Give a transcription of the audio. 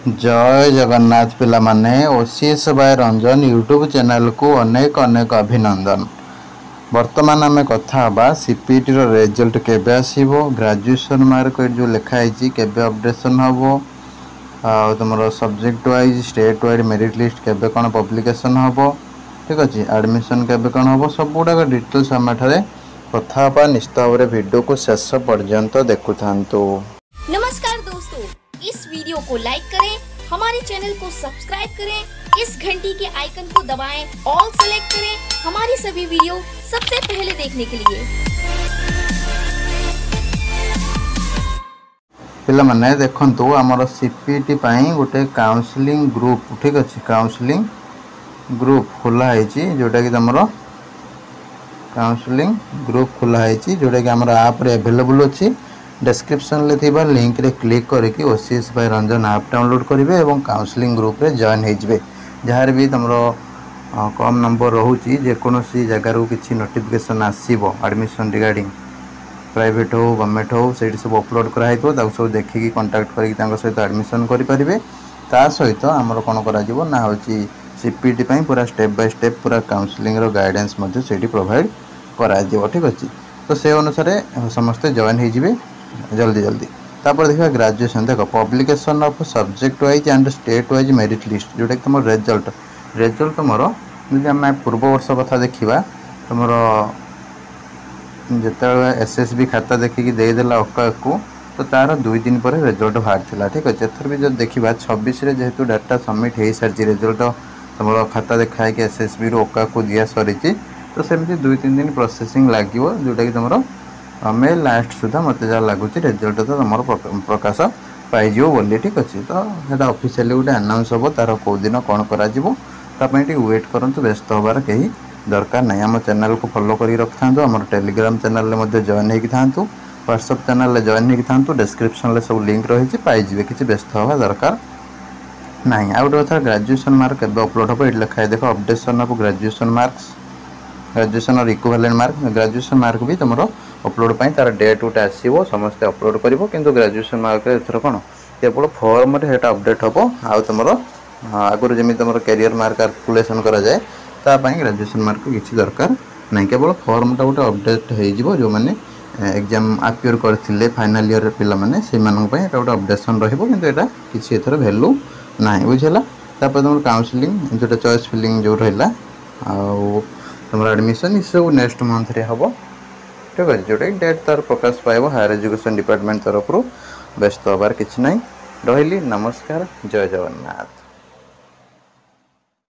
जय जगन्नाथ पिला माने OCS by Ranjan YouTube channel को अनेक अनेक अभिनंदन। वर्तमान आम कथा हबा सीपीटी रो रिजल्ट केबे आसीबो, ग्रेजुएशन मार्क जो लिखाई केबे अपडेशन हबो, तुमरो subject wise state wise merit list केबे कोन पब्लिकेशन हबो, ठीक अछि, एडमिशन केबे कोन हबो, सब गुडा डिटेल्स हम एठारे कथा हबा। निश्चित भाव वीडियो को शेष पर्यंत देखु थांतु। नमस्कार दोस्तों, इस वीडियो को लाइक करें, हमारे चैनल को सब्सक्राइब करें, इस घंटी के आइकन को दबाएं, ऑल सेलेक्ट करें हमारी सभी वीडियो सबसे पहले देखने के लिए। पिला माने देखंतु हमर सीपीटी पई गोटे काउंसलिंग ग्रुप, ठीक अछि, काउंसलिंग ग्रुप खोला है जोटा कि तमरो काउंसलिंग ग्रुप खोला है जोटा कि हमर ऐप रे अवेलेबल अछि। डिस्क्रिप्शन ले थिबा लिंक रे क्लिक करके OCS by Ranjan app download करेंगे और काउंसलिंग ग्रुप रे जॉइन हो जार भी तुमरो कम नंबर रोची जेकोसी जगार किसी नोटिफिकेशन आसो एडमिशन रिगार्डिंग प्राइवेट हो गवर्नमेंट हो से सब अपलोड कराई सब देखिकी कंटाक्ट कर सहित एडमिशन करेंगे। ता सहित आमर कौन करना हूँ सीपीटी पूरा स्टेप बाय स्टेप पूरा काउंसलिंग गाइडेंस प्रोवाइड करा, ठीक अच्छे। तो से अनुसार समस्ते जॉइन हो जल्दी जल्दी। तापर देखा ग्रेजुएशन देख publication of subject wise and state wise merit list जोटा कि तुम रिजल्ट तुमर जब आम पूर्व वर्ष कथा देखा तुम जिते एसएसबी खाता देखिकी देदेला ओका को तो तार 2 दिन पर रिजल्ट बाहर, ठीक अच्छे। एथर भी जो देखा 26 जेहेतु डाटा सबमिट हो सारी रिजल्ट तुम खाता देखा कि एसएसबी ओका को दिया सरी तो सेमती 2-3 दिन प्रोसेसिंग लगे जोटा कि तुम मे लास्ट सुधा मत जहाँ लगुच रिजल्ट तो तुम प्रकाश पाइज बोली, ठीक अच्छे। तो यहाँ ऑफिशियली गोटे अनाउंस हम तार कौ दिन कौन कर वेट करूँ, व्यस्त हबार कहीं दरकार नहीं। आम चैनल को फॉलो कर रखि था, आम टेलीग्राम चैनल में जॉइन होगी था, व्हाट्सएप चैनल जॉइन होगी था, डिस्क्रिप्शन सब लिंक रही पाइबे, किसी व्यस्त हवा दरकार नहीं। आ गए कथा ग्रेजुएशन मार्क एवं अपलोड हम ये लिखा है देख updation of graduation marks, graduation और इक्विवेलेंट मार्क। ग्रेजुएशन मार्क भी तुम अपलोड पाई तार डेट गोटे आसो समस्ते अपलोड कर, किंतु ग्रेजुएशन मार्क एथर कौन केवल फॉर्म रे अपडेट हम आउ तुम आगुरी जमी तुम कैरियर मार्क कैलकुलेसन कराए तापाई ग्रेजुएशन मार्क किसी दरकार नहीं, केवल फॉर्मटा गोटे अपडेट हो जो मैंने एग्जाम आपियर करते फाइनाल ईयर पिला माने से गोटे अपडेशन रहा किसी एथर वैल्यू ना, बुझेगा। तापर तुम काउंसलिंग जोटा चॉइस फिलिंग जो रहा तुम एडमिशन ये सब नेक्स्ट मंथ रे हम, ठीक है, जोटा डेट तार प्रकाश पाइब हायर एजुकेशन डिपार्टमेंट तरफ व्यस्त हबार किसी ना। रही नमस्कार, जय जगन्नाथ।